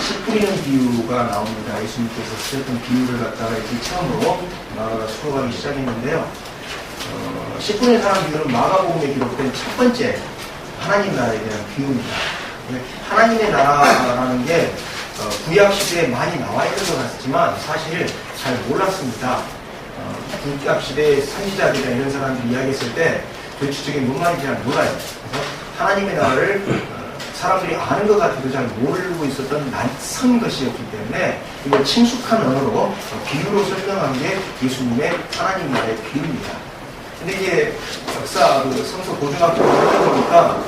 씨 뿌리는 비유가 나옵니다. 예수님께서 쓰셨던 비유를 갖다가 이렇게 처음으로 수록하기 시작했는데요. 씨 뿌리는 사람 비유는 마가복음에 기록된 첫 번째 하나님 나라에 대한 비유입니다. 하나님의 나라라는 게 구약 시대에 많이 나와 있는 것 같지만 사실 잘 몰랐습니다. 구약 시대의 선지자들이나 이런 사람들이 이야기했을 때 도대체 뭔 말인지 잘 몰라요. 그래서 하나님의 나라를 사람들이 아는 것 같아도 잘 모르고 있었던 낯선 것이었기 때문에 이걸 친숙한 언어로 비유로 설명한 게 예수님의 하나님 나라의 비유입니다. 근데 이게 역사 성서 고등학교를 살펴보니까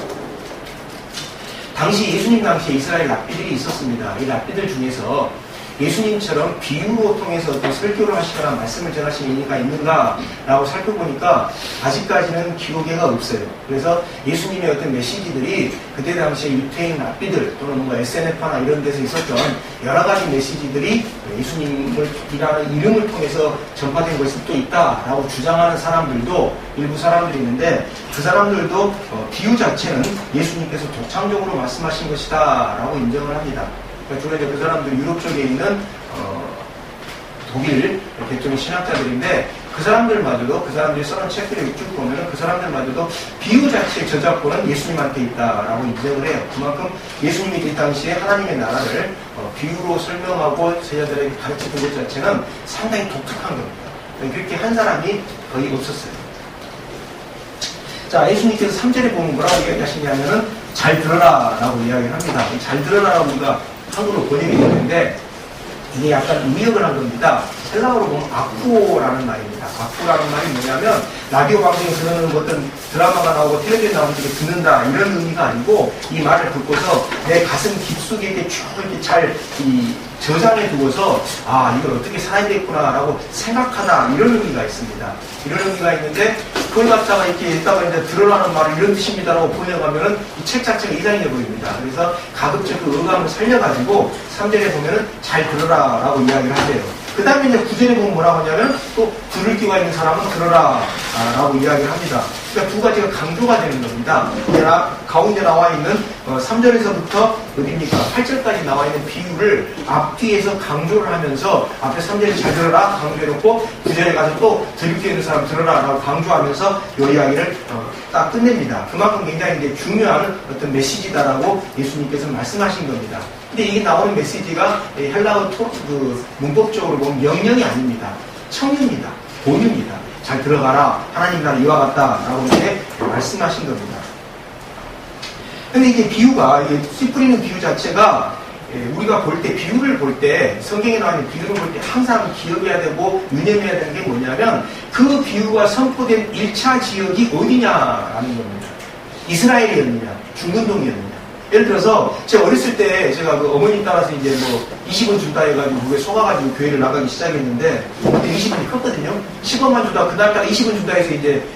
예수님 당시에 이스라엘 랍비들이 있었습니다. 이 랍비들 중에서 예수님처럼 비유로 통해서 어떤 설교를 하시거나 말씀을 전하시는 이가 있는가라고 살펴보니까 아직까지는 기록에가 없어요. 그래서 예수님의 어떤 메시지들이 그때 당시에 유태인 랍비들 또는 뭔가 SNF나 이런 데서 있었던 여러 가지 메시지들이 예수님이라는 이름을 통해서 전파된 것이 또 있다라고 주장하는 사람들도 일부 사람들이 있는데 그 사람들도 비유 자체는 예수님께서 독창적으로 말씀하신 것이다 라고 인정을 합니다. 주로 그 사람들 유럽 쪽에 있는 독일 대통령 신학자들인데 그 사람들마저도 그 사람들이 써놓은 책들을 쭉 보면 그 사람들마저도 비유 자체의 저작권은 예수님한테 있다라고 인정을 해요. 그만큼 예수님이 그 당시에 하나님의 나라를 비유로 설명하고 제자들에게 가르쳤던 것 자체는 상당히 독특한 겁니다. 그렇게 한 사람이 거의 없었어요. 자, 예수님께서 3절에 보면 뭐라고 이야기하시냐면은 잘 들어라 라고 이야기를 합니다. 잘 들어라라고 우리가 한국어로 번역이 되는데 이게 약간 의역을 한 겁니다. 헬라어로 보면 아쿠오라는 말입니다. 아쿠라는 말이 뭐냐면 라디오 방송에 들어오는 어떤 드라마가 나오고 텔레비전 나오는 게 듣는다 이런 의미가 아니고 이 말을 듣고서 내 가슴 깊숙이 이렇게 쭉 이렇게 잘 저장해 두고서 이걸 어떻게 살아야 되겠구나 라고 생각하다 이런 의미가 있습니다. 이런 의미가 있는데 그걸 갖다가 이렇게 읽다가 이제 들으라는 말을 이런 뜻입니다라고 번역하면은 이 책 자체가 이상해 보입니다. 그래서 가급적 그 의감을 살려가지고 3절에 보면은 잘 들으라라고 이야기를 하세요. 그 다음에 이제 9절에 보면 뭐라고 하냐면 또 들을 귀가 있는 사람은 들어라 라고 이야기를 합니다. 그러니까 두 가지가 강조가 되는 겁니다. 가운데 나와 있는 3절에서부터 어디입니까? 8절까지 나와 있는 비유를 앞뒤에서 강조를 하면서 앞에 3절에 잘 들어라 강조해놓고 9절에 가서 또 들을 귀 있는 사람 들어라 라고 강조하면서 이 이야기를 딱 끝냅니다. 그만큼 굉장히 이제 중요한 어떤 메시지다라고 예수님께서 말씀하신 겁니다. 근데 이게 나오는 메시지가 헬라어 문법적으로 보면 명령이 아닙니다. 청유입니다. 권유입니다. 잘 들어가라. 하나님 나라 이와 같다. 라고 이렇게 말씀하신 겁니다. 근데 이게 비유가, 씨 뿌리는 비유 자체가 우리가 볼 때, 비유를 볼 때, 성경에 나와 있는 비유를 볼 때 항상 기억해야 되고 유념해야 되는 게 뭐냐면 그 비유가 선포된 1차 지역이 어디냐라는 겁니다. 이스라엘이었느냐, 중근동이었느냐. 예를 들어서 제가 어렸을 때 제가 그 어머님 따라서 이제 20원 준다 해가지고 그게 속아가지고 교회를 나가기 시작했는데 그때 20원이 컸거든요. 10원만 주다 그날따라 20원 준다 해서 이제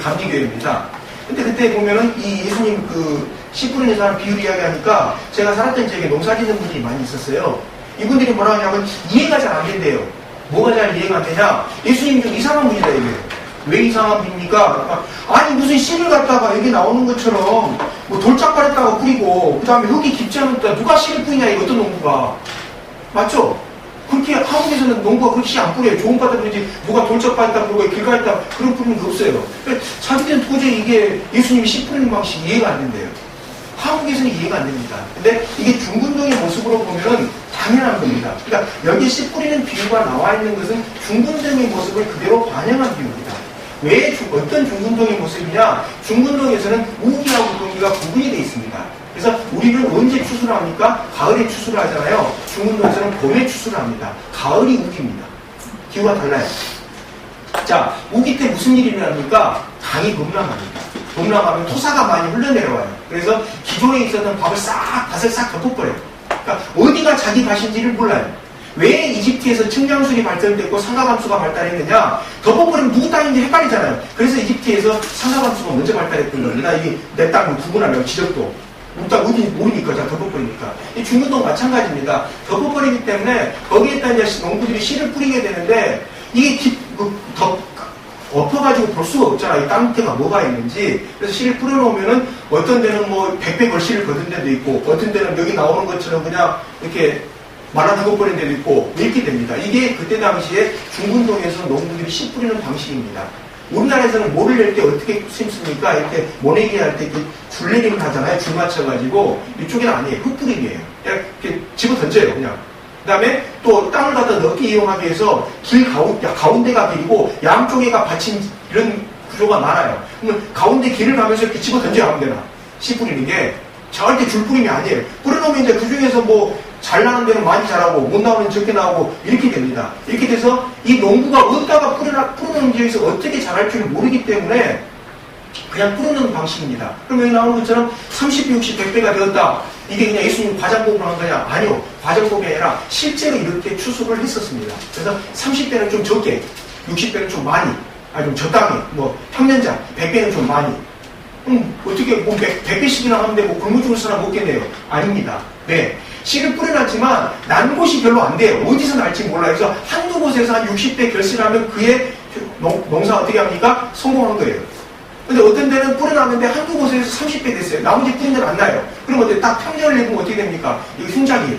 감리교회입니다. 근데 그때 보면은 이 예수님 씨 뿌리는 사람 비유를 이야기하니까 제가 살았던 지역에 농사 짓는 분들이 많이 있었어요. 이분들이 뭐라 하냐면 이해가 잘 안 된대요. 뭐가 잘 이해가 안 되냐? 예수님이 좀 이상한 분이다 이거예요. 왜 이상한 분입니까? 아니 무슨 씨를 갖다가 여기 나오는 것처럼 돌짝발에다가 뿌리고 그 다음에 흙이 깊지 않으니까 누가 씨를 뿌리냐 이거 어떤 농부가 맞죠? 그렇게 한국에서는 농부가 그렇게 씨 안 뿌려요. 좋은 바다 뿌리지 누가 돌짝발에다 뿌리고 길가에다 그런 뿌리는 거 없어요. 그러니까 자기들은 도저히 이게 예수님이 씨 뿌리는 방식이 이해가 안 된대요. 한국에서는 이해가 안 됩니다. 근데 이게 중근동의 모습으로 보면은 당연한 겁니다. 그러니까 여기 씨 뿌리는 비유가 나와 있는 것은 중근동의 모습을 그대로 반영한 비유입니다. 왜 어떤 중근동의 모습이냐? 중근동에서는 우기하고 동기가 구분이 되어 있습니다. 그래서 우리는 언제 추수를 합니까? 가을에 추수를 하잖아요. 중근동에서는 봄에 추수를 합니다. 가을이 우기입니다. 기후가 달라요. 자, 우기 때 무슨 일이 일어납니까? 강이 범람합니다. 범람하면 토사가 많이 흘러내려와요. 그래서 기존에 있었던 밭을 싹 덮어버려요. 그러니까 어디가 자기 밭인지를 몰라요. 왜 이집트에서 청량술이 발전됐고 상가감수가 발달했느냐? 덮어버리면 누구 땅인지 헷갈리잖아요. 그래서 이집트에서 상가감수가 먼저 발달했던 겁니다. 이게 내 땅을 구분하려고 지적도. 우리 땅 어딘지 모르니까 자 덮어버리니까. 이 중근동 마찬가지입니다. 덮어버리기 때문에 거기에다 이제 농부들이 씨를 뿌리게 되는데 이게 엎어가지고 볼 수가 없잖아. 이 땅 밑에가 뭐가 있는지. 그래서 씨를 뿌려놓으면은 어떤 데는 뭐 100배 걸씨를 거둔 데도 있고, 어떤 데는 여기 나오는 것처럼 그냥 이렇게 말아 죽어버린 데도 있고, 이렇게 됩니다. 이게 그때 당시에 중군동에서 농부들이 씨 뿌리는 방식입니다. 우리나라에서는 모를 낼 때 어떻게 심습니까? 이렇게 모내기 할 때 줄내림을 하잖아요. 줄 맞춰가지고. 이쪽에는 아니에요. 흙뿌림이에요. 그냥 이렇게 집어 던져요, 그냥. 그 다음에 또 땅을 갖다 넓게 이용하기 위해서 가운데가 길이고 양쪽에가 받친 이런 구조가 많아요. 그러면 가운데 길을 가면서 이렇게 집어 던져요, 아무 데나. 씨 뿌리는 게. 절대 줄 뿌림이 아니에요. 뿌려놓으면 이제 그 중에서 뭐 잘 나는 데는 많이 자라고 못 나오는 데는 적게 나오고 이렇게 됩니다. 이렇게 돼서 이 농부가 어디다가 뿌려놓은 지에서 어떻게 자랄 줄 모르기 때문에 그냥 뿌려놓는 방식입니다. 그럼 여기 나오는 것처럼 30배, 60, 100배가 되었다. 이게 그냥 예수님 과장법으로 한 거냐? 아니요. 과장법이 아니라 실제로 이렇게 추수를 했었습니다. 그래서 30배는 좀 적게, 60배는 좀 많이, 아니 좀 적당히, 뭐 평년자, 100배는 좀 많이. 어떻게 뭐 100배씩이나 하는데 뭐 굶어 죽을 사람 없겠네요. 아닙니다. 네. 씨를 뿌려놨지만 난 곳이 별로 안 돼요. 어디서 날지 몰라요. 그래서 한두 곳에서 한 60배 결실을 하면 그의 농사 어떻게 합니까? 성공한 거예요. 근데 어떤 데는 뿌려놨는데 한두 곳에서 30배 됐어요. 나머지 뿌린 데는 안 나요. 그럼 어때? 딱 평년을 내보면 어떻게 됩니까? 이거 흉작이에요.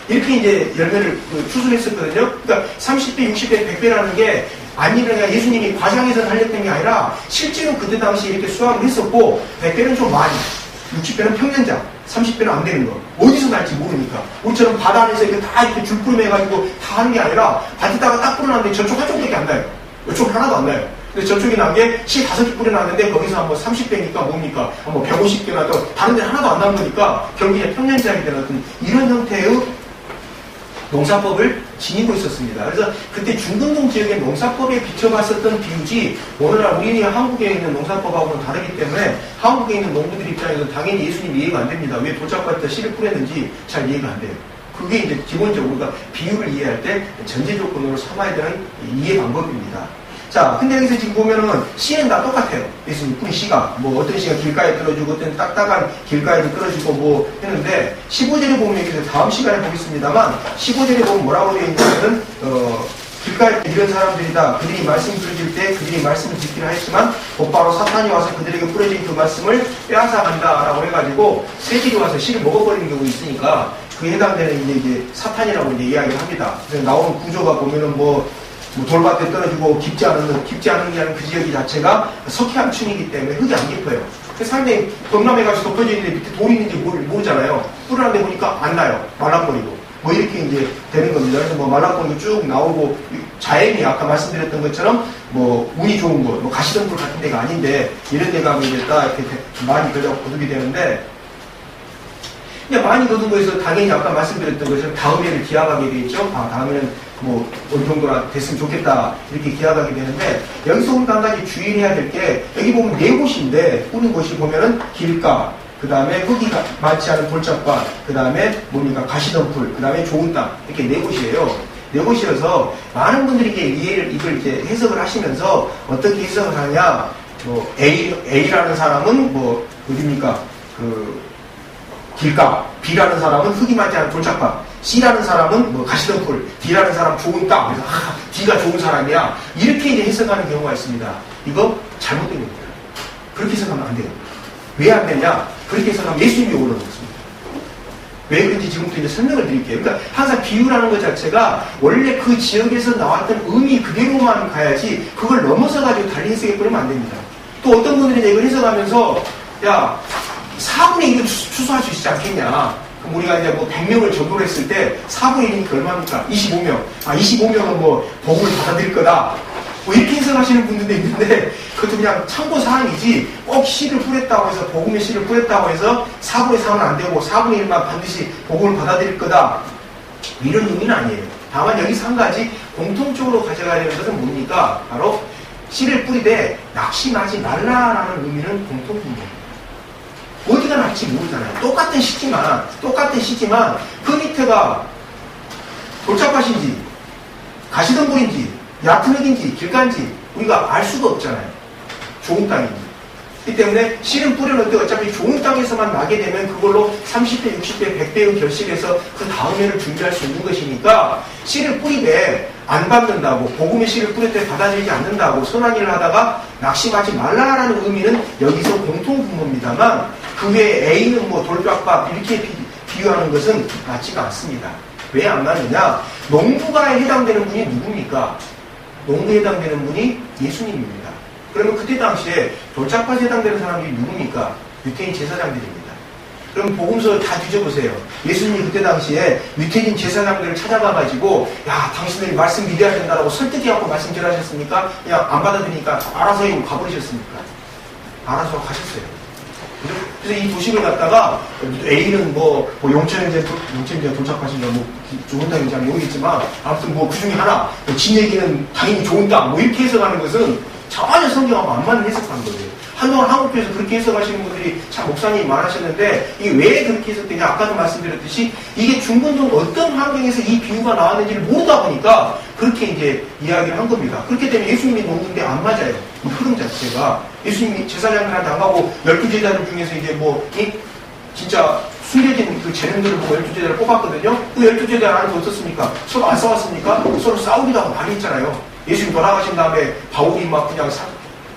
이렇게 이제 열매를 추수했었거든요. 그러니까 30배, 60배, 100배라는 게 아니면 예수님이 과장해서 하렸던 게 아니라 실제로 그때 당시 이렇게 수확을 했었고 100배는 좀 많이, 60배는 평년자, 30배는 안 되는 거. 어디서 날지 모르니까. 우리처럼 바다 안에서 이렇게 다 이렇게 줄뿌림해가지고 다 하는 게 아니라 밭에다가 딱 뿌려놨는데 저쪽 한쪽밖에 안 나요. 이쪽 하나도 안 나요. 근데 저쪽에 난 게 씨 5개 뿌려놨는데 거기서 한번 30배니까 뭡니까? 한번 150개나 더 다른 데 하나도 안 난 거니까 결국에 평년자에 대한 어떤 이런 형태의 농사법을 지니고 있었습니다. 그래서 그때 중등동 지역의 농사법에 비춰봤었던 비유지 오늘날 우리 한국에 있는 농사법하고는 다르기 때문에 한국에 있는 농부들 입장에서 당연히 예수님 이해가 안 됩니다. 왜 도착밭에다 씨를 뿌렸는지 잘 이해가 안 돼요. 그게 이제 기본적으로 우리가 비유를 이해할 때 전제 조건으로 삼아야 되는 이해 방법입니다. 자, 근데 여기서 지금 보면은 씨는 다 똑같아요. 예수님 뿌린 씨가 뭐 어떤 씨가 길가에 떨어지고 어떤 딱딱한 길가에도 떨어지고 뭐 했는데 15절에 보면 여기서 다음 시간에 보겠습니다만 15절에 보면 뭐라고 되어 있냐면은 길가에 이런 사람들이다. 그들이 말씀 들어줄 때 그들이 말씀을 듣기로 했지만 곧바로 사탄이 와서 그들에게 뿌려진 그 말씀을 빼앗아간다라고 해가지고 새끼리 와서 씨를 먹어버리는 경우 있으니까 그에 해당되는 이제 사탄이라고 이제 이야기를 합니다. 그래서 나오는 구조가 보면은 뭐 돌밭에 떨어지고 깊지 않은 게 아니라 그 지역이 자체가 석회암 층이기 때문에 흙이 안 깊어요. 상당히 동남에 가서 덮어져 있는데 밑에 돌이 있는지 모르잖아요. 뿌리는데 보니까 안 나요. 말랑거리고. 뭐 이렇게 이제 되는 겁니다. 그래서 뭐 말랑거리고 쭉 나오고 자연이 아까 말씀드렸던 것처럼 뭐 운이 좋은 곳, 뭐 가시덤불 같은 데가 아닌데 이런 데가 이제 딱 이렇게 많이 거두게 되는데 그냥 많이 거둔 거에서 당연히 아까 말씀드렸던 것처럼 다음에를 기약하게 되겠죠. 다음에는 뭐 어느 정도나 됐으면 좋겠다 이렇게 기약하게 되는데 여기서 우리가 한 가지 주의해야 될 게 여기 보면 네 곳인데 뿌린 곳이 보면은 길가, 그 다음에 흙이 많지 않은 돌짝밭, 그 다음에 뭡니까 가시덤불, 그 다음에 좋은 땅 이렇게 네 곳이에요. 네 곳이어서 많은 분들이 이걸 이제 해석을 하시면서 어떻게 해석을 하냐, 뭐 A라는 사람은 뭐 어디입니까 길가, B라는 사람은 흙이 많지 않은 돌짝밭, C라는 사람은 뭐 가시덤불, D라는 사람 좋은 땅. 그래서 D가 좋은 사람이야. 이렇게 이제 해석하는 경우가 있습니다. 이거 잘못된 겁니다. 그렇게 해석하면 안 돼요. 왜 안 되냐? 그렇게 해석하면 예수님이 오는 것입니다. 왜 그런지 지금부터 이제 설명을 드릴게요. 그러니까 항상 비유라는 것 자체가 원래 그 지역에서 나왔던 의미 그대로만 가야지 그걸 넘어서 가지고 달리 해석해 버리면 안 됩니다. 또 어떤 분들이 이걸 해석하면서 야 4분의 1은 추수할 수 있지 않겠냐. 그럼 우리가 이제 뭐 100명을 전도를 했을 때 4분의 1이니까 얼마입니까? 25명. 25명은 뭐 복음을 받아들일 거다. 뭐 이렇게 해석하시는 분들도 있는데 그것도 그냥 참고 사항이지 꼭 씨를 뿌렸다고 해서 복음의 씨를 뿌렸다고 해서 4분의 3은 안 되고 4분의 1만 반드시 복음을 받아들일 거다. 이런 의미는 아니에요. 다만 여기서 한 가지 공통적으로 가져가야 되는 것은 뭡니까? 바로 씨를 뿌리되 낙심하지 말라라는 의미는 공통분모입니다. 어디가 날지 모르잖아요. 똑같은 시지만 그 밑에가 돌짝밭인지 가시덤불인지 얕은 흙인지 길가인지 우리가 알 수가 없잖아요. 좋은 땅인지. 그 때문에 씨를 뿌려놓는데 어차피 좋은 땅에서만 나게 되면 그걸로 30배, 60배, 100배의 결실해서 그 다음 해를 준비할 수 있는 것이니까 씨를 뿌리되 안 받는다고, 복음의 씨를 뿌릴 때 받아들이지 않는다고 선한 일을 하다가 낙심하지 말라라는 의미는 여기서 공통분모입니다만 그 외에 A는 뭐 돌박밥 이렇게 비유하는 것은 맞지가 않습니다. 왜 안 맞느냐? 농부가 해당되는 분이 누굽니까? 농부에 해당되는 분이 예수님입니다. 그러면 그때 당시에 돌짝밭에 해당되는 사람들이 누굽니까? 유태인 제사장들입니다. 그럼 복음서 다 뒤져보세요. 예수님이 그때 당시에 유태인 제사장들을 찾아가가지고 야 당신들이 말씀 믿어야 된다고 설득해갖고 말씀 전하셨습니까? 그냥 안 받아들이니까 알아서 가버리셨습니까? 알아서 가셨어요. 그래서 이 도식을 갖다가 A는 뭐 용천인지 도착하신가 뭐 좋은 땅인지 모르겠지만 아무튼 뭐 그 중에 하나 진 얘기는 당연히 좋은 땅 뭐 이렇게 해석하는 것은 전혀 성경하고 안 맞는 해석한 거예요. 한동안 한국교회에서 그렇게 해석하시는 분들이 참 목사님이 많으셨는데 이게 왜 그렇게 해석되냐 아까도 말씀드렸듯이 이게 중근동 어떤 환경에서 이 비유가 나왔는지를 모르다 보니까 그렇게 이제 이야기를 한 겁니다. 그렇기 때문에 예수님이 놓는데 안 맞아요. 이 흐름 자체가 예수님이 제사장들한테 안 가고 12제자들 중에서 이제 뭐 진짜 숨겨진 그 재능들을 보고 12제자를 뽑았거든요. 그 12제자 안에서 어떻습니까? 서로 안 싸웠습니까? 서로 싸우기도 하고 많이 했잖아요. 예수님 돌아가신 다음에 바울이 막 그냥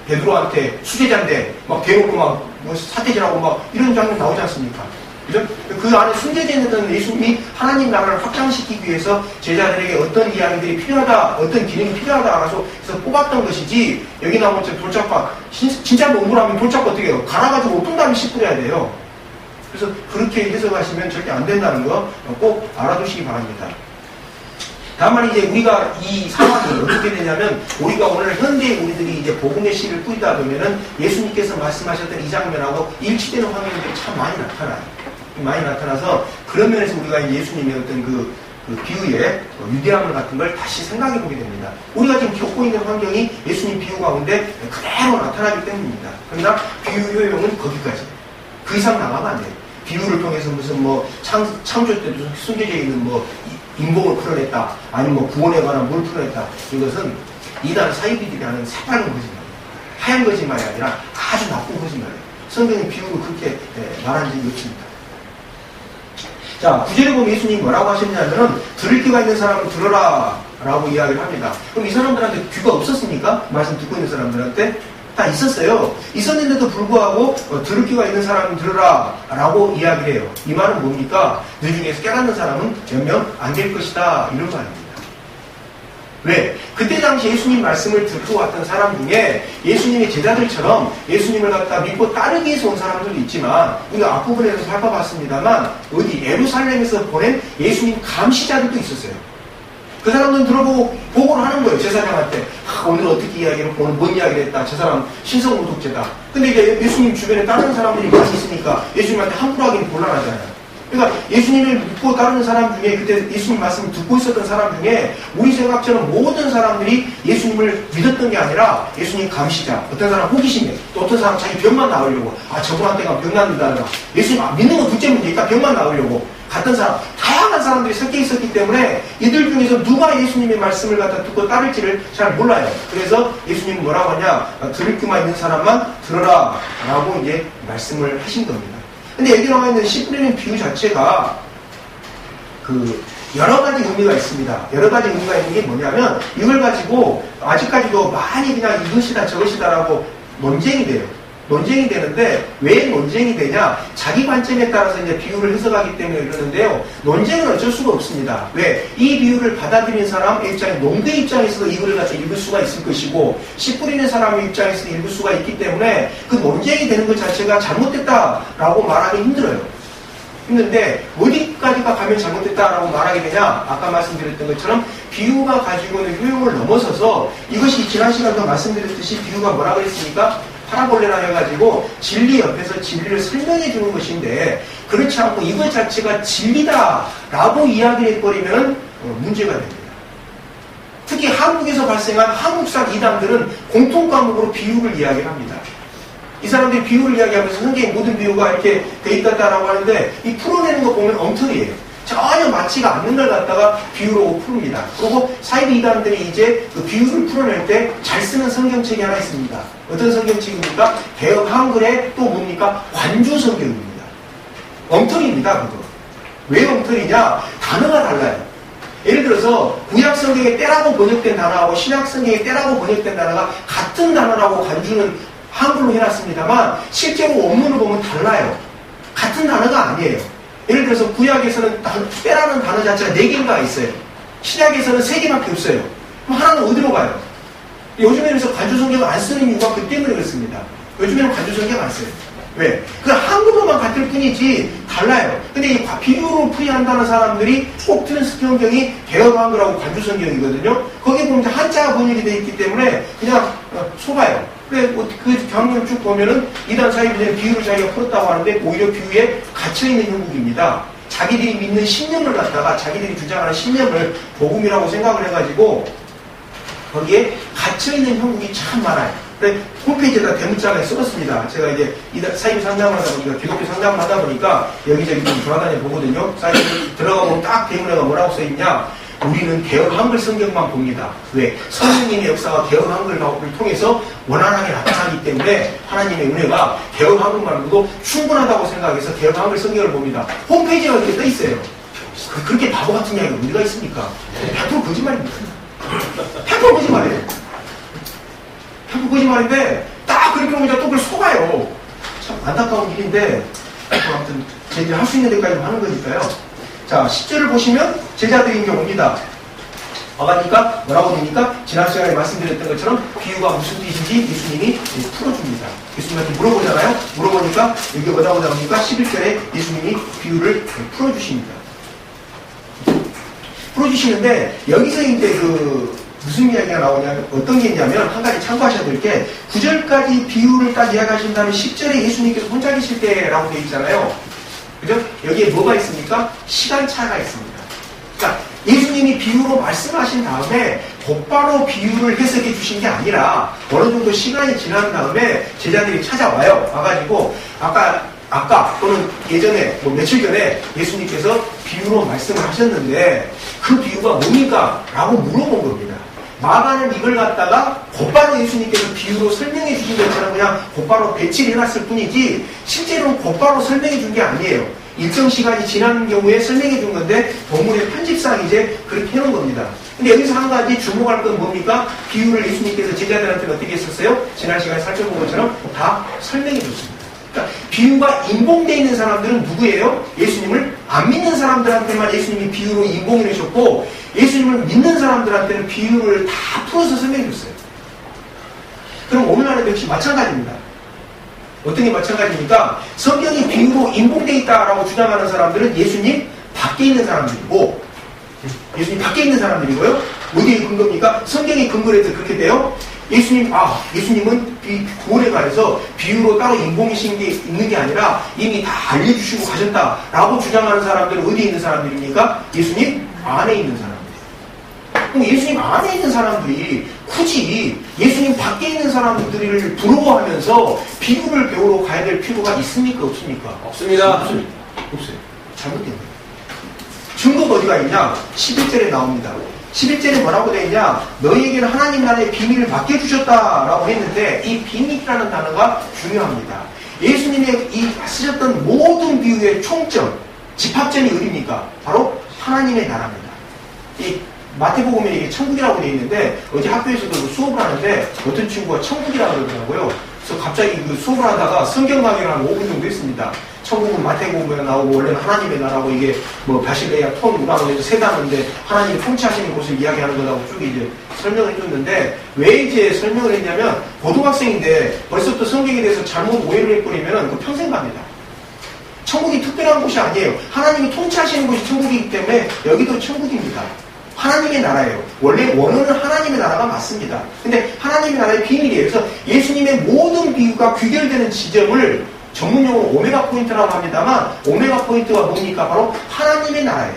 베드로한테 수제자인데 막 대놓고 막 뭐 사태질하고 막 이런 장면 나오지 않습니까? 그죠? 그 안에 숨겨져 있는 예수님이 하나님 나라를 확장시키기 위해서 제자들에게 어떤 이야기들이 필요하다, 어떤 기능이 필요하다 알아서 그래서 뽑았던 것이지 여기 나오는 돌짝밭 진짜 농부라면 돌짝밭 어떻게 해요? 갈아가지고 어떤 다음에 씨 뿌려야 돼요. 그래서 그렇게 해석하시면 절대 안 된다는 거 꼭 알아두시기 바랍니다. 다만 이제 우리가 이 상황이 어떻게 되냐면 우리가 오늘 현대의 우리들이 이제 복음의 씨를 뿌리다 보면은 예수님께서 말씀하셨던 이 장면하고 일치되는 환경들이 참 많이 나타나요. 많이 나타나서 그런 면에서 우리가 예수님의 어떤 그 비유의 위대함을 같은 걸 다시 생각해 보게 됩니다. 우리가 지금 겪고 있는 환경이 예수님 비유 가운데 그대로 나타나기 때문입니다. 그러나 비유 효용은 거기까지. 그 이상 나가면 안 돼요. 비유를 통해서 무슨 뭐 창조 때도 숨겨져 있는 뭐 인공을 풀어냈다. 아니면 뭐 구원에 관한 뭘 풀어냈다. 이것은 이단 사이비들이 하는 새빨간 거짓말이에요. 하얀 거짓말이 아니라 아주 나쁜 거짓말이에요. 성경의 비유로 그렇게 말한 적이 없습니다. 자, 구절에 보면 예수님이 뭐라고 하셨냐면은 들을 귀가 있는 사람은 들어라 라고 이야기를 합니다. 그럼 이 사람들한테 귀가 없었습니까? 말씀 듣고 있는 사람들한테? 다 있었어요. 있었는데도 불구하고 들을 귀가 있는 사람은 들으라 라고 이야기를 해요. 이 말은 뭡니까? 너 중에서 깨닫는 사람은 몇 명 안 될 것이다 이런 말입니다. 왜? 그때 당시 예수님 말씀을 듣고 왔던 사람 중에 예수님의 제자들처럼 예수님을 갖다 믿고 따르기 위해서 온 사람들도 있지만 우리가 앞부분에서 살펴봤습니다만 어디 예루살렘에서 보낸 예수님 감시자들도 있었어요. 그 사람들은 들어보고 보고를 하는 거예요. 제사장한테. 오늘 어떻게 이야기를 했고 오늘 뭔 이야기를 했다. 저 사람 신성모독죄다. 근데 이제 예수님 주변에 다른 사람들이 많이 있으니까 예수님한테 함부로 하기는 곤란하잖아요. 그러니까 예수님을 믿고 따르는 사람 중에 그때 예수님 말씀을 듣고 있었던 사람 중에 우리 생각처럼 모든 사람들이 예수님을 믿었던 게 아니라 예수님 감시자, 어떤 사람 호기심에 또 어떤 사람 자기 병만 나으려고 저분한테 가면 병 낫는다더라. 예수님 믿는 건 둘째 문제니까 병만 나으려고 갔던 사람, 다양한 사람들이 섞여 있었기 때문에 이들 중에서 누가 예수님의 말씀을 갖다 듣고 따를지를 잘 몰라요. 그래서 예수님은 뭐라고 하냐, 들을 귀만 있는 사람만 들어라 라고 이제 말씀을 하신 겁니다. 근데 여기 나와 있는 씨 뿌리는 비유 자체가 여러 가지 의미가 있습니다. 여러 가지 의미가 있는 게 뭐냐면 이걸 가지고 아직까지도 많이 그냥 이것이다 저것이다라고 논쟁이 돼요. 논쟁이 되는데 왜 논쟁이 되냐? 자기 관점에 따라서 이제 비유를 해석하기 때문에 그러는데요. 논쟁은 어쩔 수가 없습니다. 왜? 이 비유를 받아들이는 사람 입장에 농부의 입장에서도 이거를 갖다 읽을 수가 있을 것이고 씨 뿌리는 사람의 입장에서도 읽을 수가 있기 때문에 그 논쟁이 되는 것 자체가 잘못됐다라고 말하기 힘들어요. 힘든데 어디까지가 가면 잘못됐다라고 말하게 되냐? 아까 말씀드렸던 것처럼 비유가 가지고 있는 효용을 넘어서서 이것이 지난 시간도 말씀드렸듯이 비유가 뭐라 그랬습니까? 파라볼레라 해가지고 진리 옆에서 진리를 설명해 주는 것인데 그렇지 않고 이것 자체가 진리다라고 이야기를 해버리면 문제가 됩니다. 특히 한국에서 발생한 한국산 이단들은 공통 과목으로 비유를 이야기를 합니다. 이 사람들이 비유를 이야기하면서 성경의 모든 비유가 이렇게 돼 있다라고 하는데 이 풀어내는 거 보면 엉터리예요. 전혀 맞지가 않는 걸 갖다가 비유로 풉니다. 그리고 사이비 이단들이 이제 그 비유를 풀어낼 때 잘 쓰는 성경책이 하나 있습니다. 어떤 성경책입니까? 개역 한글의 또 뭡니까? 관주 성경입니다. 엉터리입니다, 그거. 왜 엉터리냐? 단어가 달라요. 예를 들어서 구약 성경에 때라고 번역된 단어하고 신약 성경에 때라고 번역된 단어가 같은 단어라고 관주는 한글로 해놨습니다만 실제로 원문을 보면 달라요. 같은 단어가 아니에요. 예를 들어서 구약에서는 때라는 단어 자체가 4개인가 있어요. 신약에서는 3개밖에 없어요. 그럼 하나는 어디로 가요? 요즘에는 그래서 관주 성경을 안 쓰는 이유가 그 때문에 그렇습니다. 요즘에는 관주 성경 안 써요. 왜? 그 한국어만 같을 뿐이지 달라요. 근데 이 비유로 풀이한다는 사람들이 꼭 드는 성경이 개역 한글하고 관주 성경이거든요. 거기 보면 한자가 번역이 되어 있기 때문에 그냥 속아요. 그래, 그 경륜 쭉 보면은 이단 사이비들은 비유를 자기가 풀었다고 하는데 오히려 비유에 갇혀있는 형국입니다. 자기들이 믿는 신념을 갖다가 자기들이 주장하는 신념을 복음이라고 생각을 해가지고 거기에 갇혀있는 형국이 참 많아요. 그래, 홈페이지에다 대문짝에 써봤습니다. 제가 이제 사이비 상담을 하다 보니까 기독교 상담을 하다 보니까 여기저기 좀 돌아다녀 보거든요. 사이비 들어가보면 딱 대문에가 뭐라고 써있냐? 우리는 개역 한글 성경만 봅니다. 왜? 성령님의 역사가 개역 한글을 통해서 원활하게 나타나기 때문에 하나님의 은혜가 개역 한글만으로도 충분하다고 생각해서 개역 한글 성경을 봅니다. 홈페이지가 이렇게 떠 있어요. 그렇게 바보 같은 이야기가 어디가 있습니까? 100% 거짓말입니다. 100% 거짓말이에요. 100% 거짓말인데 딱 그렇게 보니까 또 그걸 속아요. 참 안타까운 일인데 아무튼 제일 할 수 있는 데까지 하는 거니까요. 자, 10절을 보시면 제자들이 이제 옵니다. 와가니까 뭐라고 됩니까? 지난 시간에 말씀드렸던 것처럼 비유가 무슨 뜻인지 예수님이 풀어줍니다. 예수님한테 물어보잖아요. 물어보니까 여기 뭐라고 나옵니까? 11절에 예수님이 비유를 풀어주십니다. 풀어주시는데 여기서 이제 무슨 이야기가 나오냐면 어떤 게 있냐면 한 가지 참고하셔야 될 게 9절까지 비유를 딱 이야기하신 다음에 10절에 예수님께서 혼자 계실 때라고 되어 있잖아요. 그죠? 여기에 뭐가 있습니까? 시간차가 있습니다. 그러니까 예수님이 비유로 말씀하신 다음에 곧바로 비유를 해석해 주신 게 아니라 어느 정도 시간이 지난 다음에 제자들이 찾아와요. 와가지고 아까 또는 예전에 며칠 전에 예수님께서 비유로 말씀을 하셨는데 그 비유가 뭡니까? 라고 물어본 겁니다. 마가는 이걸 갖다가 곧바로 예수님께서 비유로 설명해 주신 것처럼 그냥 곧바로 배치를 해놨을 뿐이지 실제로는 곧바로 설명해 준 게 아니에요. 일정 시간이 지난 경우에 설명해 준 건데 본문의 편집상 이제 그렇게 해놓은 겁니다. 근데 여기서 한 가지 주목할 건 뭡니까? 비유를 예수님께서 제자들한테 어떻게 했었어요? 지난 시간에 살펴본 것처럼 다 설명해 줬습니다. 그러니까 비유가 인봉되어 있는 사람들은 누구예요? 예수님을 안 믿는 사람들한테만 예수님이 비유로 인봉해 주셨고 예수님을 믿는 사람들한테는 비유를 다 풀어서 설명해 줬어요. 그럼 오늘날에도 역시 마찬가지입니다. 어떤 게 마찬가지입니까? 성경이 비유로 인봉되어 있다라고 주장하는 사람들은 예수님 밖에 있는 사람들이고 예수님 밖에 있는 사람들이고요. 어디에 근거입니까? 성경의 근거로 해서 그렇게 돼요. 예수님은 구원에 관해서 비유로 따로 인봉이신 게 있는 게 아니라 이미 다 알려주시고 가셨다라고 주장하는 사람들은 어디에 있는 사람들입니까? 예수님 안에 있는 사람들. 그럼 예수님 안에 있는 사람들이 굳이 예수님 밖에 있는 사람들을 부러워하면서 비유를 배우러 가야 될 필요가 있습니까? 없습니까? 없습니다. 없어요. 잘못된 거예요. 증거가 어디가 있냐? 11절에 나옵니다. 11절에 뭐라고 되어 있냐? 너희에게는 하나님 나라의 비밀을 맡겨주셨다라고 했는데 이 비밀이라는 단어가 중요합니다. 예수님의 이 쓰셨던 모든 비유의 총점, 집합점이 어디입니까? 바로 하나님의 나라입니다. 이 마태복음에 이게 천국이라고 되어 있는데 어제 학교에서도 수업을 하는데 어떤 친구가 천국이라고 그러더라고요. 그래서 갑자기 수업을 하다가 성경 강의를 한 5분 정도 했습니다. 천국은 마태복음에 나오고 원래는 하나님의 나라고 이게 바실레아 톤 우라고 해서 세 단어인데 하나님이 통치하시는 곳을 이야기하는 거라고 쭉 이제 설명을 해줬는데 왜 이제 설명을 했냐면 고등학생인데 벌써부터 성경에 대해서 잘못 오해를 해버리면 그 평생 갑니다. 천국이 특별한 곳이 아니에요. 하나님이 통치하시는 곳이 천국이기 때문에 여기도 천국입니다. 하나님의 나라예요. 원래 원어는 하나님의 나라가 맞습니다. 근데 하나님의 나라의 비밀이에요. 그래서 예수님의 모든 비유가 귀결되는 지점을 전문용어로 오메가 포인트라고 합니다만 오메가 포인트가 뭡니까? 바로 하나님의 나라예요.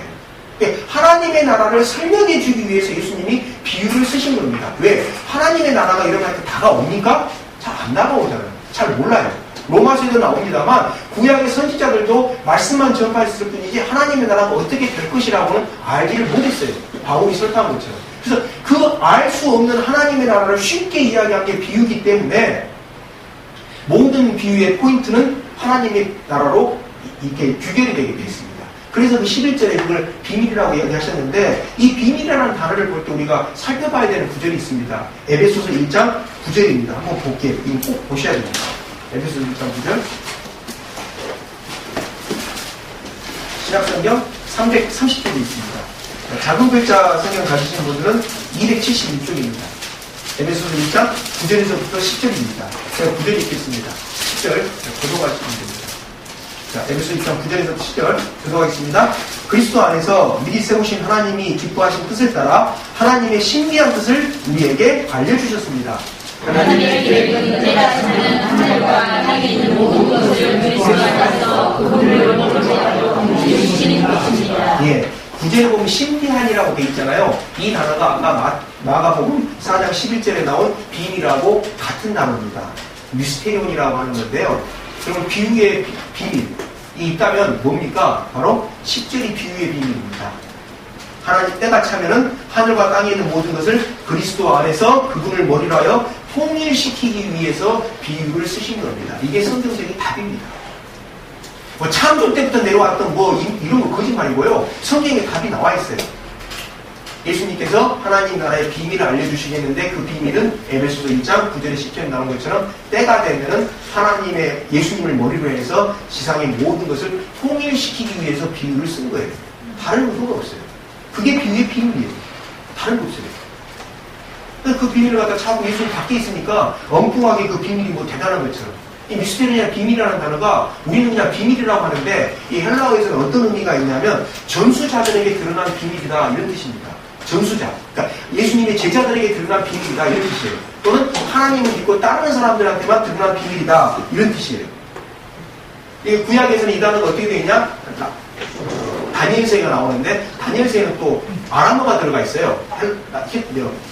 하나님의 나라를 설명해 주기 위해서 예수님이 비유를 쓰신 겁니다. 왜? 하나님의 나라가 이렇게 다가옵니까? 잘 안 다가오잖아요. 잘 몰라요. 로마서에도 나옵니다만 구약의 선지자들도 말씀만 전파했을 뿐이지 하나님의 나라가 어떻게 될 것이라고는 알지를 못했어요. 바울이 설득한 것처럼. 그래서 그 알 수 없는 하나님의 나라를 쉽게 이야기한 게 비유기 때문에 모든 비유의 포인트는 하나님의 나라로 이렇게 규결이 되게 되어 있습니다. 그래서 그 11절에 그걸 비밀이라고 이야기하셨는데 이 비밀이라는 단어를 볼 때 우리가 살펴봐야 되는 구절이 있습니다. 에베소서 1장 9절입니다. 한번 볼게요. 이거 꼭 보셔야 됩니다. 에베소서 1장 9절. 신약성경 330페이지 있습니다. 작은 글자 성경 가지시는 분들은 276쪽입니다. 에베소서 1장 9절에서부터 10절입니다. 제가 9절 읽겠습니다. 10절 고독하시면 됩니다. 자, 에베소 1장 9절에서 10절 교도하겠습니다. 그리스도 안에서 미리 세우신 하나님이 기뻐하신 뜻을 따라 하나님의 신비한 뜻을 우리에게 알려주셨습니다. 하나님의 계획은 때가 차는 하늘과 땅에 있는 모든 것을 그리스도 안에서 그분을 영원토록 이루시는 것입니다. 예, 구절에 보면 신비한이라고 되어 있잖아요. 이 단어가 아까 마가복음 4장 11절에 나온 비밀하고 같은 단어입니다. 미스테리온이라고 하는 건데요. 그러면 비유의 비밀이 있다면 뭡니까? 바로 10절이 비유의 비밀입니다. 하나님 때가 차면은 하늘과 땅에 있는 모든 것을 그리스도 안에서 그분을 머리로 하여 통일시키기 위해서 비유를 쓰신 겁니다. 이게 성경적인 답입니다. 뭐 창조 때부터 내려왔던 이런 거 거짓말이고요. 성경에 답이 나와 있어요. 예수님께서 하나님 나라의 비밀을 알려주시겠는데 그 비밀은 에베소서 1장 9절에 10절에 나온 것처럼 때가 되면은 하나님의 예수님을 머리로 해서 지상의 모든 것을 통일시키기 위해서 비유를 쓴 거예요. 다른 의도가 없어요. 그게 비유의 비밀이에요. 다른 거 없어요. 그 비밀을 갖다 차고 예수님 밖에 있으니까 엉뚱하게 그 비밀이 뭐 대단한 것처럼. 이 미스테리나 비밀이라는 단어가 우리는 그냥 비밀이라고 하는데 이 헬라어에서는 어떤 의미가 있냐면 전수자들에게 드러난 비밀이다 이런 뜻입니다. 전수자. 그러니까 예수님의 제자들에게 드러난 비밀이다 이런 뜻이에요. 또는 하나님을 믿고 따르는 사람들한테만 드러난 비밀이다 이런 뜻이에요. 구약에서는 이 단어가 어떻게 되어 있냐? 다니엘서가 나오는데 다니엘서에는 또 아람어가 들어가 있어요.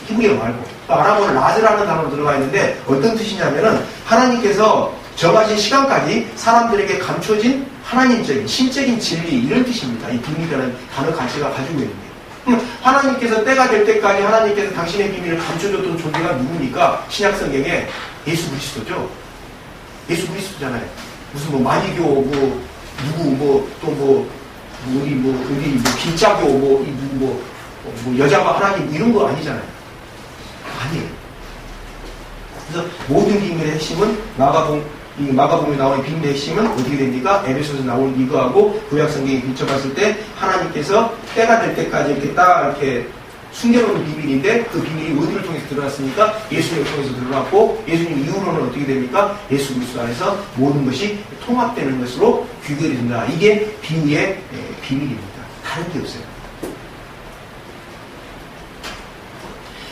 히브리어 말고. 아람어는 라즈라는 단어로 들어가 있는데 어떤 뜻이냐면은 하나님께서 정하신 시간까지 사람들에게 감춰진 하나님적인 신적인 진리 이런 뜻입니다. 이 비밀이라는 단어 가치가 가지고 있는 게. 하나님께서 때가 될 때까지 하나님께서 당신의 비밀을 감춰줬던 존재가 누굽니까? 신약성경에 예수 그리스도죠. 예수 그리스도잖아요. 무슨 마니교 누구 우리 길자교 여자가 하나님 이런 거 아니잖아요. 아니에요. 그래서 모든 비밀의 핵심은 마가복음에 나오는 비밀의 핵심은 어떻게 됩니까? 에베소에서 나오는 이거하고 구약성경에 비춰봤을 때 하나님께서 때가 될 때까지 이렇게 딱 이렇게 숨겨놓은 비밀인데 그 비밀이 어디를 통해서 드러났습니까? 예수님을 통해서 드러났고 예수님 이후로는 어떻게 됩니까? 예수 그리스도 안에서 모든 것이 통합되는 것으로 규결이 된다. 이게 비유의 비밀입니다. 다른 게 없어요.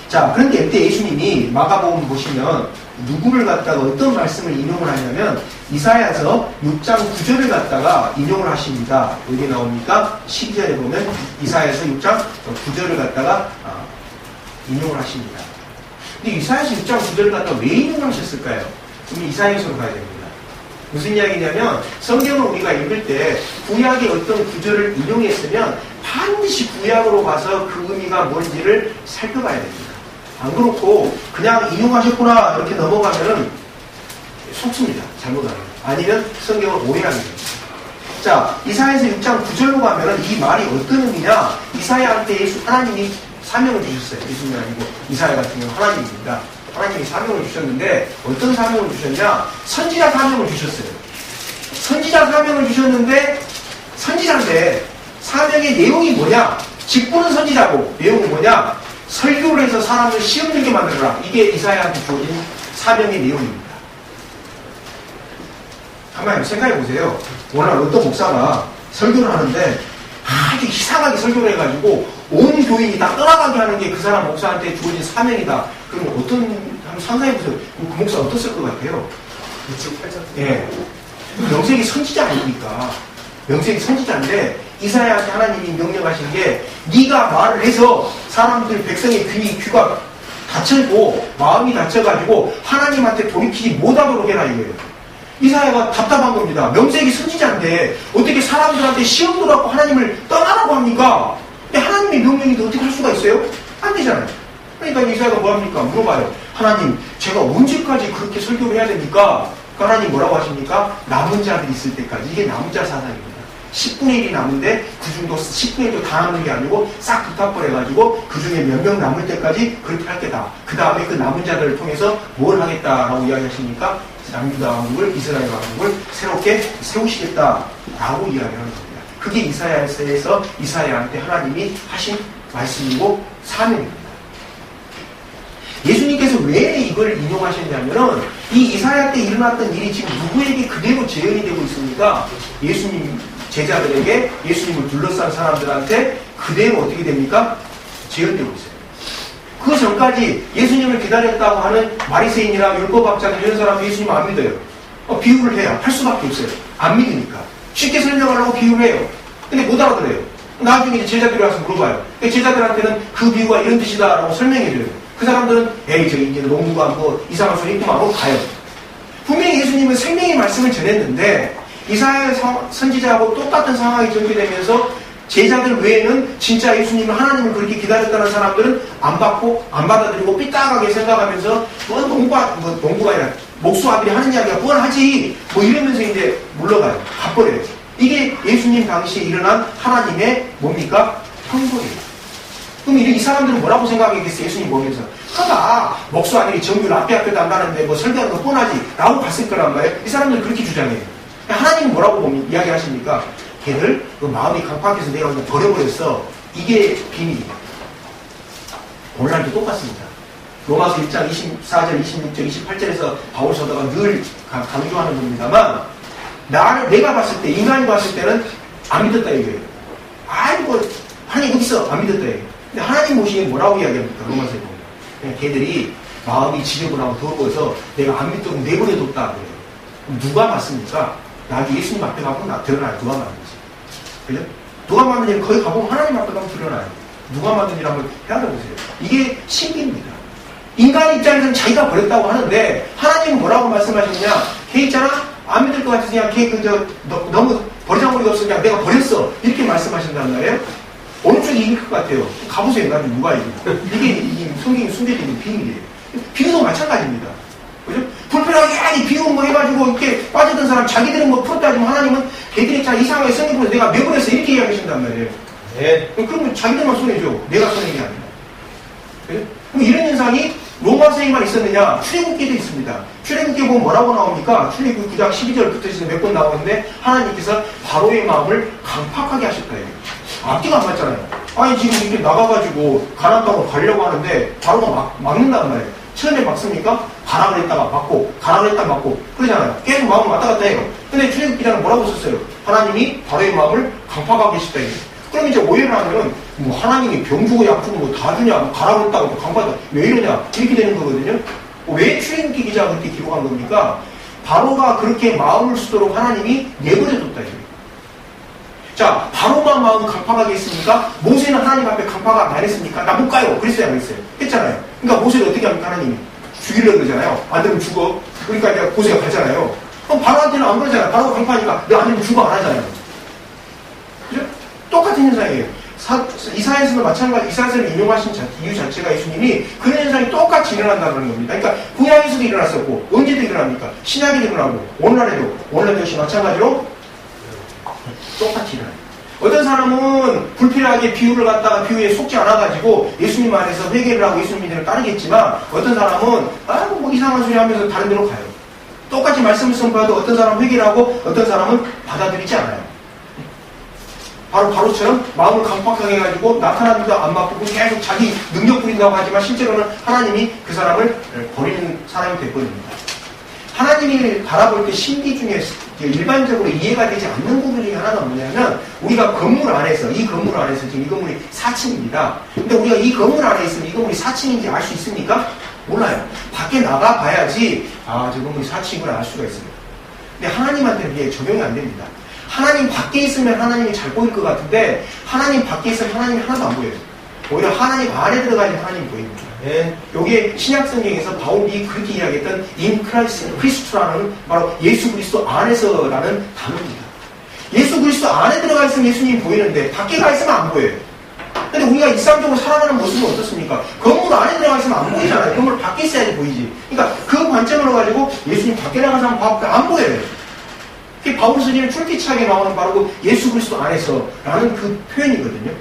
자, 그런데 이때 예수님이 마가복음 보시면 누구를 갖다가 어떤 말씀을 인용을 하냐면 이사야서 6장 9절을 갖다가 인용을 하십니다. 여기 나옵니까? 12절에 보면 이사야서 6장 9절을 갖다가 인용을 하십니다. 근데 이사야서 6장 9절을 갖다가 왜 인용을 하셨을까요? 그럼 이사야서로 가야 됩니다. 무슨 이야기냐면 성경을 우리가 읽을 때 구약의 어떤 구절을 인용했으면 반드시 구약으로 가서 그 의미가 뭔지를 살펴봐야 됩니다. 안 그렇고 그냥 인용하셨구나 이렇게 넘어가면은 속습니다. 잘못하면. 아니면 성경을 오해하게 됩니다. 자, 이사야서 6장 9절로 가면은 이 말이 어떤 의미냐? 이사야한테 하나님이 사명을 주셨어요. 예수님이 아니고 이사야 같은 경우 하나님입니다. 하나님이 사명을 주셨는데 어떤 사명을 주셨냐? 선지자 사명을 주셨어요. 선지자 사명을 주셨는데 선지자인데 사명의 내용이 뭐냐? 직분은 선지자고 내용은 뭐냐? 설교를 해서 사람을 시험 들게 만들어라. 이게 이사야한테 주어진 사명의 내용입니다. 가만히 생각해 보세요. 오늘 어떤 목사가 설교를 하는데 아주 이상하게 설교를 해가지고 온 교인이 다 떠나가게 하는 게 그 사람 목사한테 주어진 사명이다. 그러면 한번 상상해 보세요. 그 목사 어땠을 것 같아요? 예. 명색이 선지자 아닙니까? 명색이 선지자인데 이사야한테 하나님이 명령하신 게 네가 말을 해서 사람들 백성의 귀가 닫혀있고 마음이 닫혀가지고 하나님한테 돌이키지 못하도록 해라 이거예요. 이사야가 답답한 겁니다. 명색이 선지자인데 어떻게 사람들한테 시험도 받고 하나님을 떠나라고 합니까? 근데 하나님의 명령인데 어떻게 할 수가 있어요? 안 되잖아요. 그러니까 이사야가 뭐 합니까? 물어봐요. 하나님, 제가 언제까지 그렇게 설교를 해야 됩니까? 하나님 뭐라고 하십니까? 남은 자들이 있을 때까지. 이게 남은 자 사상입니다. 10분의 1이 남은데 그 중도 10분의 1도 다 남는 게 아니고 싹 부탁벌해가지고 그 중에 몇 명 남을 때까지 그렇게 할 게다. 그 다음에 그 남은 자들을 통해서 뭘 하겠다라고 이야기하십니까? 남유다 왕국을, 이스라엘 왕국을 새롭게 세우시겠다라고 이야기하는 겁니다. 그게 이사야서에서 이사야한테 하나님이 하신 말씀이고 사명입니다. 예수님께서 왜 이걸 인용하셨냐면은 이 이사야 때 일어났던 일이 지금 누구에게 그대로 재현이 되고 있습니까? 예수님 제자들에게, 예수님을 둘러싼 사람들한테 그대로 어떻게 됩니까? 재현되고 있어요. 그 전까지 예수님을 기다렸다고 하는 바리새인이나 율법학자들 이런 사람 예수님 안 믿어요. 비유를 해야 할 수밖에 없어요. 안 믿으니까. 쉽게 설명하려고 비유를 해요. 근데 못 알아들어요. 나중에 이제 제자들이 와서 물어봐요. 제자들한테는 그 비유가 이런 뜻이다라고 설명해줘요. 그 사람들은 에이 저 이제 농구가 뭐 이상한 소리 있구만 하고 가요. 분명히 예수님은 생명의 말씀을 전했는데 이사야 선지자하고 똑같은 상황이 전개되면서 제자들 외에는 진짜 예수님을 하나님을 그렇게 기다렸다는 사람들은 안 받고 안 받아들이고 삐딱하게 생각하면서 농구가 아니라 목수아들이 하는 이야기가 뻔하지 뭐 이러면서 이제 물러가요. 가버려요. 이게 예수님 당시에 일어난 하나님의 뭡니까? 형벌이에요. 그럼 이 사람들은 뭐라고 생각하겠어요? 예수님 보면서 하다 목수아들이 정규를 앞에 학교도 안 가는데 뭐 설교하는 거 뻔하지 라고 봤을 거란 말이에요. 이 사람들은 그렇게 주장해요. 하나님은 뭐라고 이야기하십니까? 걔들 그 마음이 강팍해서 내가 그냥 버려버렸어. 이게 비밀이에요. 오늘날도 똑같습니다. 로마서 1장 24절, 26절, 28절에서 바울 서다가 늘 강조하는 겁니다만 내가 봤을 때, 인간이 봤을 때는 안 믿었다 이거예요. 아이고 하나님 어디 있어? 안 믿었다 이거예요. 근데 하나님 보시기에 뭐라고 이야기합니까? 로마서에 보면 그냥 걔들이 마음이 지저분하고 더러워서 내가 안 믿도록 내버려뒀다 그래요. 누가 맞습니까? 나중에 예수님 앞에 가보면 드러나요. 누가 맞는지. 그죠? 누가 맞는지 거기 가보면 하나님 앞에 가면 드러나요. 누가 맞는지 한번 헤아려보세요. 이게 신비입니다. 인간 입장에서는 자기가 버렸다고 하는데 하나님은 뭐라고 말씀하시느냐? 걔 있잖아? 안 믿을 것 같으냐? 걔 너무 버리장머리가 없으냐? 내가 버렸어. 이렇게 말씀하신단 말이에요. 어느 쪽이 이길 것 같아요? 가보세요. 나중에 누가 이기고. 이게 성경이 숨겨져 있는 비밀이에요. 비유도 마찬가지입니다. 그죠? 불편하게 비유 뭐 해가지고 이렇게 빠졌던 사람 자기들은 뭐 풀었다 하지만 하나님은 걔들이 자 이상하게 성경에서 내가 매분해서 이렇게 이야기하신단 말이에요. 네. 그러면 자기들만 손해줘. 내가 손해는 게 아니라. 그죠? 그럼 이런 현상이 로마서에만 있었느냐? 출애굽기도 있습니다. 출애굽기 보면 뭐라고 나옵니까? 출애굽기 9장 12절부터 해서 몇 번 나오는데 하나님께서 바로의 마음을 강팍하게 하셨다. 앞뒤가 안 맞잖아요. 아니 지금 이렇게 나가가지고 가나안 땅으로 가려고 하는데 바로가 막는단 말이에요. 처음에 막습니까? 가라 그랬다가 막고 가라 그랬다가 막고 그러잖아요. 계속 마음을 왔다 갔다 해요. 근데 출애굽기자는 뭐라고 썼어요? 하나님이 바로의 마음을 강팍하게 하셨다. 그럼 이제 오해를 하면은 뭐 하나님이 병 주고 약 주고 뭐 다 주냐 뭐 가라 그랬다고 강팍하다 왜 이러냐 이렇게 되는 거거든요. 왜 출애굽기 기자가 그렇게 기록한 겁니까? 바로가 그렇게 마음을 쓰도록 하나님이 내버려뒀다. 자, 바로만 마음 강팍하게 했습니까? 모세는 하나님 앞에 강팍 안 했습니까? 나 못 가요. 그랬어요, 안 했어요? 했잖아요. 그러니까 모세를 어떻게 합니까, 하나님이? 죽이려고 그러잖아요. 안 되면 죽어. 그러니까 이제 모세가 가잖아요. 그럼 바로한테는 안 그러잖아요. 바로가 강팍하니까 너 안 되면 죽어 안 하잖아요. 그죠? 똑같은 현상이에요. 이사야에서는 마찬가지, 이사야서를 인용하신 이유 자체가 예수님이 그런 현상이 똑같이 일어난다는 겁니다. 그러니까 구약에서도 일어났었고, 언제도 일어납니까? 신약에도 일어나고, 오늘날도 역시 마찬가지로 똑같이 일어나요. 어떤 사람은 불필요하게 비유를 갖다가 비유에 속지 않아가지고 예수님 안에서 회개를 하고 예수님 믿음을 따르겠지만 어떤 사람은 뭐 이상한 소리 하면서 다른 데로 가요. 똑같이 말씀을 선포해도 어떤 사람은 회개를 하고 어떤 사람은 받아들이지 않아요. 바로처럼 마음을 강팍하게 해가지고 나타나기도 안 맞고 계속 자기 능력 부린다고 하지만 실제로는 하나님이 그 사람을 버리는 사람이 됐거든요. 하나님을 바라볼 때 신비 중에 일반적으로 이해가 되지 않는 부분 중에 하나가 뭐냐면 우리가 건물 안에서 지금 이 건물이 4층입니다. 근데 우리가 이 건물 안에 있으면 이 건물이 4층인지 알 수 있습니까? 몰라요. 밖에 나가 봐야지 저 건물이 4층을 알 수가 있어요. 근데 하나님한테는 이게 적용이 안 됩니다. 하나님 밖에 있으면 하나님이 잘 보일 것 같은데 하나님 밖에 있으면 하나님이 하나도 안 보여요. 오히려 하나님 안에 들어가야 하나님 보입니다. 예. 요게 신약성경에서 바울이 그렇게 이야기했던 in Christ라는 바로 예수 그리스도 안에서라는 단어입니다. 예수 그리스도 안에 들어가 있으면 예수님이 보이는데 밖에 가 있으면 안 보여요. 근데 우리가 일상적으로 살아가는 모습은 어떻습니까? 건물 안에 들어가 있으면 안 보이잖아요. 건물 밖에 있어야지 보이지. 그러니까 그 관점으로 가지고 예수님 밖에 나가서 한번 안 보여요. 그게 바울 서신에 출기차게 나오는 바로 그 예수 그리스도 안에서라는 그 표현이거든요.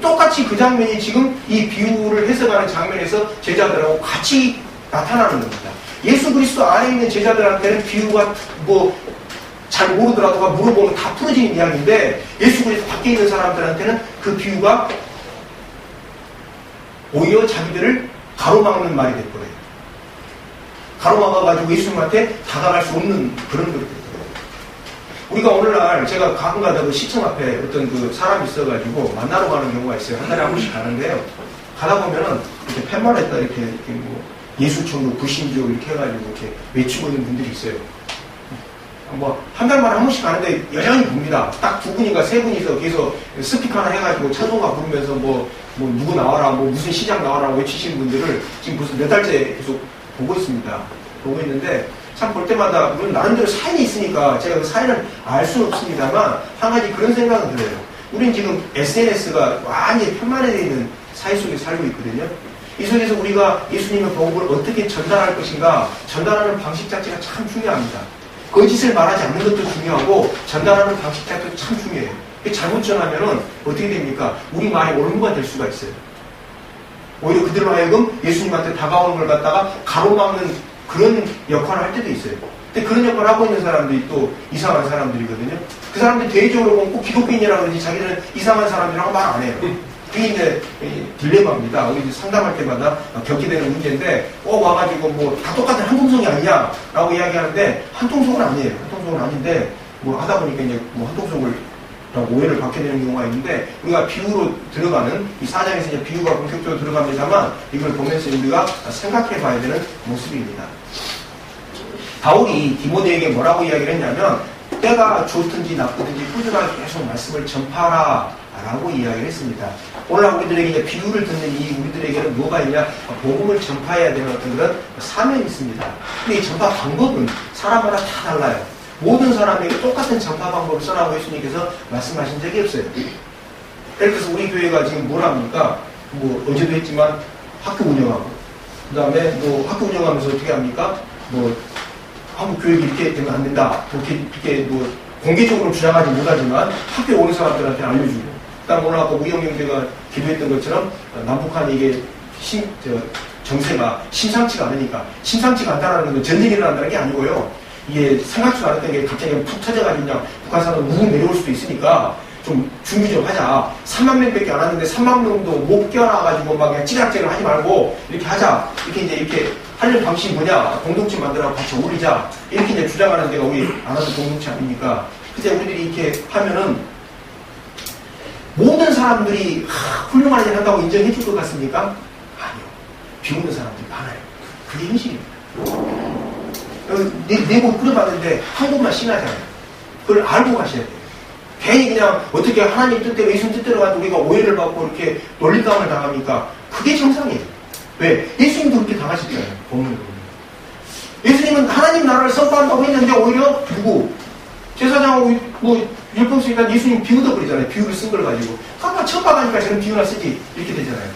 똑같이 그 장면이 지금 이 비유를 해석하는 장면에서 제자들하고 같이 나타나는 겁니다. 예수 그리스도 안에 있는 제자들한테는 비유가 잘 모르더라도 물어보면 다 풀어지는 이야기인데 예수 그리스도 밖에 있는 사람들한테는 그 비유가 오히려 자기들을 가로막는 말이 됐거든요. 가로막아가지고 예수님한테 다가갈 수 없는 그런 것이 됐거든요. 우리가 오늘날 제가 가끔가다 그 시청 앞에 어떤 그 사람이 있어가지고 만나러 가는 경우가 있어요. 한 달에 한 번씩 가는데요. 가다 보면은 이렇게 팻말에다 이렇게 뭐 예수천국 불신족 이렇게 해가지고 이렇게 외치고 있는 분들이 있어요. 뭐 한 달 만에 한 번씩 가는데 여전히 봅니다. 딱 두 분인가 세 분이서 계속 스피커 하나 해가지고 찬송가 부르면서 뭐 누구 나와라, 뭐 무슨 시장 나와라 외치시는 분들을 지금 무슨 몇 달째 계속 보고 있습니다. 보고 있는데 참 볼 때마다 물론 나름대로 사연이 있으니까 제가 그 사연을 알 수는 없습니다만 한 가지 그런 생각은 들어요. 우린 지금 SNS가 완전히 편만해져 있는 사회 속에 살고 있거든요. 이 속에서 우리가 예수님의 복음을 어떻게 전달할 것인가 전달하는 방식 자체가 참 중요합니다. 거짓을 말하지 않는 것도 중요하고 전달하는 방식 자체도 참 중요해요. 잘못 전하면은 어떻게 됩니까? 우리 말이 올무가 될 수가 있어요. 오히려 그들로 하여금 예수님한테 다가오는 걸 갖다가 가로막는 그런 역할을 할 때도 있어요. 근데 그런 역할을 하고 있는 사람들이 또 이상한 사람들이거든요. 그 사람들이 대외적으로 보면 꼭 기독교인이라고 그러지 자기들은 이상한 사람이라고 말 안 해요. 그게 이제 딜레마입니다. 우리 상담할 때마다 겪게 되는 문제인데 꼭 와가지고 뭐 다 똑같은 한통속이 아니냐 라고 이야기하는데 한통속은 아니에요. 한통속은 아닌데 뭐 하다 보니까 이제 뭐 한통속을 오해를 받게 되는 경우가 있는데 우리가 비유로 들어가는 이 4장에서 이제 비유가 본격적으로 들어갑니다만 이걸 보면서 우리가 생각해 봐야 되는 모습입니다. 바울이 디모데에게 뭐라고 이야기를 했냐면 때가 좋든지 나쁘든지 꾸준하게 계속 말씀을 전파하라 라고 이야기를 했습니다. 오늘날 우리들에게 이제 비유를 듣는 이 우리들에게는 뭐가 있냐? 복음을 전파해야 되는 어떤 그런 사명이 있습니다. 근데 이 전파 방법은 사람마다 다 달라요. 모든 사람에게 똑같은 전파 방법을 써라고 예수님께서 말씀하신 적이 없어요. 예를 들어서 우리 교회가 지금 뭘 합니까? 뭐 어제도 했지만 학교 운영하고 그 다음에 뭐 학교 운영하면서 어떻게 합니까? 뭐 한국 교육이 이렇게 되면 안 된다. 이렇게 뭐 공개적으로 주장하지 못하지만 학교에 오는 사람들한테 알려주고 그다음 오늘 아까 우영경제가 기도했던 것처럼 남북한이 이게 정세가 심상치가 않으니까 심상치가 않다는 건 전쟁이 일어난다는 게 아니고요. 이게 생각지도 않았던 게 갑자기 푹 터져가지고 그냥 북한 사람 묵 내려올 수도 있으니까 좀 준비 좀 하자. 3만 명밖에 안 왔는데 3만 명도 못 껴놔가지고 막 그냥 찌락찌락 하지 말고 이렇게 하자. 이렇게 이제 이렇게 하려는 방식이 뭐냐? 공동체 만들어서 같이 어울리자. 이렇게 이제 주장하는 데가 우리 안 하는 공동체 아닙니까? 근데 우리들이 이렇게 하면은 모든 사람들이 훌륭한 일을 한다고 인정해 줄 것 같습니까? 아니요. 비웃는 사람들이 많아요. 그게 현실입니다. 내고 끌어봤는데 한국만 심하잖아요. 그걸 알고 가셔야 돼요. 괜히 그냥 어떻게 하나님 뜻대로 예수님 뜻대로 가도 우리가 오해를 받고 이렇게 논리감을 당합니까? 그게 정상이에요. 왜? 예수님도 그렇게 당하셨잖아요. 본문을 보면. 예수님은 하나님 나라를 선포한다고 했는데 오히려 누구? 제사장하고 뭐 율법주의가 예수님 비유도 그러잖아요. 비유를 쓴 걸 가지고. 아까 천박하니까 저는 비유나 쓰지. 이렇게 되잖아요.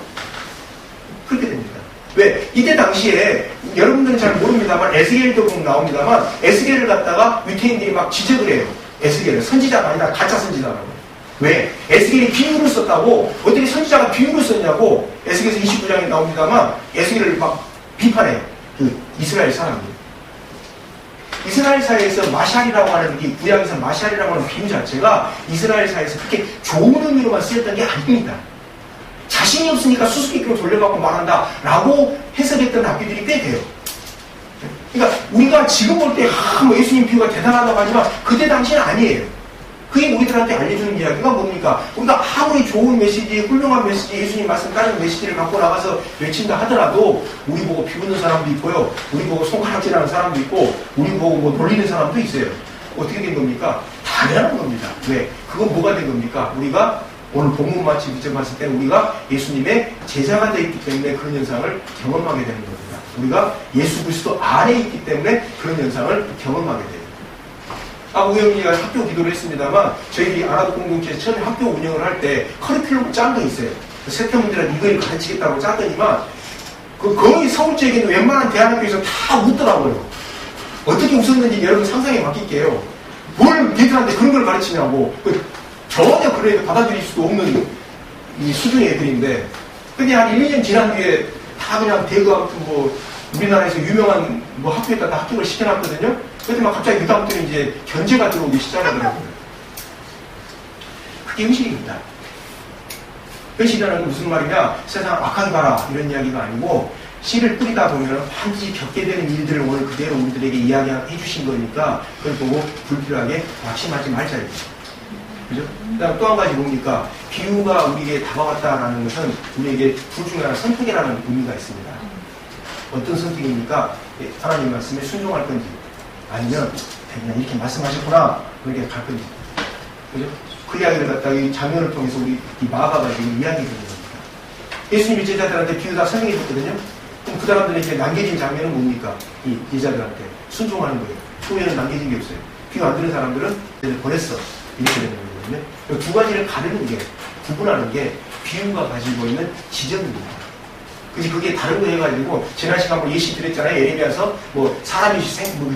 그렇게 됩니다. 왜? 이때 당시에 여러분들은 잘 모릅니다만 에스겔도 보면 나옵니다만 에스겔을 갖다가 유태인들이 막 지적을 해요. 에스겔을 선지자가 아니라 가짜 선지자라고. 왜? 에스겔이 비유를 썼다고 어떻게 선지자가 비유를 썼냐고 에스겔에서 29장에 나옵니다만 에스겔을 막 비판해요. 그 이스라엘 사람들이. 이스라엘 사회에서 마샬이라고 하는 이 구약에서 마샬이라고 하는 비유 자체가 이스라엘 사회에서 그렇게 좋은 의미로만 쓰였던 게 아닙니다. 자신이 없으니까 수수께끼로 돌려갖고 말한다 라고 해석했던 학교들이 꽤 돼요. 그러니까 우리가 지금 볼 때 뭐 예수님 비유가 대단하다고 하지만 그때 당시는 아니에요. 그게 우리들한테 알려주는 이야기가 뭡니까? 우리가 아무리 좋은 메시지, 훌륭한 메시지, 예수님 말씀 따르는 메시지를 갖고 나가서 외친다 하더라도 우리 보고 비웃는 사람도 있고요. 우리 보고 손가락질하는 사람도 있고 우리 보고 뭐 놀리는 사람도 있어요. 어떻게 된 겁니까? 당연한 겁니다. 왜? 그건 뭐가 된 겁니까? 우리가 오늘 본문 마치 비춰봤을 때 우리가 예수님의 제자가 되어 있기 때문에 그런 현상을 경험하게 되는 겁니다. 우리가 예수 그리스도 안에 있기 때문에 그런 현상을 경험하게 돼요. 우영이가 학교 기도를 했습니다만 저희 아라도 공동체에서 처음에 학교 운영을 할 때 커리큘럼 짠 거 있어요. 세태문제랑 이걸 가르치겠다고 짰더니만 거의 서울 지역에 있는 웬만한 대학교에서 다 웃더라고요. 어떻게 웃었는지 여러분 상상에 맡길게요. 뭘 걔들한테 그런 걸 가르치냐고. 전혀 그래도 받아들일 수도 없는 이 수준의 애들인데, 근데 한 1, 2년 지난 뒤에 다 그냥 대그 아무튼 우리나라에서 유명한 학교에다 다 합격을 시켜놨거든요. 그랬더니 갑자기 그다음부터는 이제 견제가 들어오기 시작하더라고요. 그게 의식입니다. 현실이라는 건 무슨 말이냐? 세상 악하게 가라 이런 이야기가 아니고 씨를 뿌리다 보면 반드시 겪게 되는 일들을 오늘 그대로 우리들에게 이야기해 주신 거니까 그걸 보고 불필요하게 낙심하지 말자. 그죠? 그다음 또 한 가지 뭡니까? 비유가 우리에게 다가왔다라는 것은 우리에게 둘 중에 하나 선택이라는 의미가 있습니다. 어떤 선택입니까? 하나님 말씀에 순종할 건지 아니면 그냥 이렇게 말씀하셨구나 그렇게 갈 건지. 그죠? 그 이야기를 갖다가 이 장면을 통해서 우리 이 마가가 지금 이야기 드리는 겁니다. 예수님이 제자들한테 비유 다 설명해 줬거든요. 그럼 그 사람들이 이제 남겨진 장면은 뭡니까? 이 제자들한테 순종하는 거예요. 후에는 남겨진 게 없어요. 비유 안 들은 사람들은 보냈어. 이렇게 되는 거거든요. 두 가지를 가르는 게, 구분하는 게 비유가 가지고 있는 지점입니다. 그래서 그게 다른 거 해가지고, 지난 시간 한번 예시 드렸잖아요. 예레미야서 사람이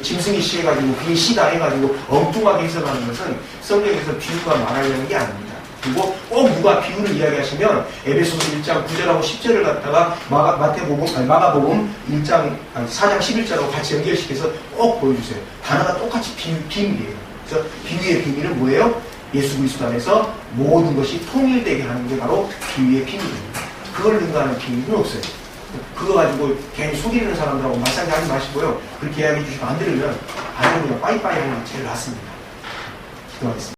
짐승이 시 해가지고, 그게 시다 해가지고, 엉뚱하게 해석하는 것은 성경에서 비유가 말하려는 게 아닙니다. 그리고 꼭 누가 비유를 이야기하시면, 에베소서 1장 9절하고 10절을 갖다가 마가복음 4장 11절하고 같이 연결시켜서 꼭 보여주세요. 단어가 똑같이 비밀이에요. 그래서 비유의 비밀은 뭐예요? 예수 그리스도 안에서 모든 것이 통일되게 하는 게 바로 비유의 비밀입니다. 그걸 능가하는 비밀은 없어요. 그거 가지고 괜히 속이는 사람들하고 말싸움이 하지 마시고요. 그렇게 이야기해 주시면 안 들으면 그냥 빠이빠이 하는 게 제일 낫습니다. 기도하겠습니다.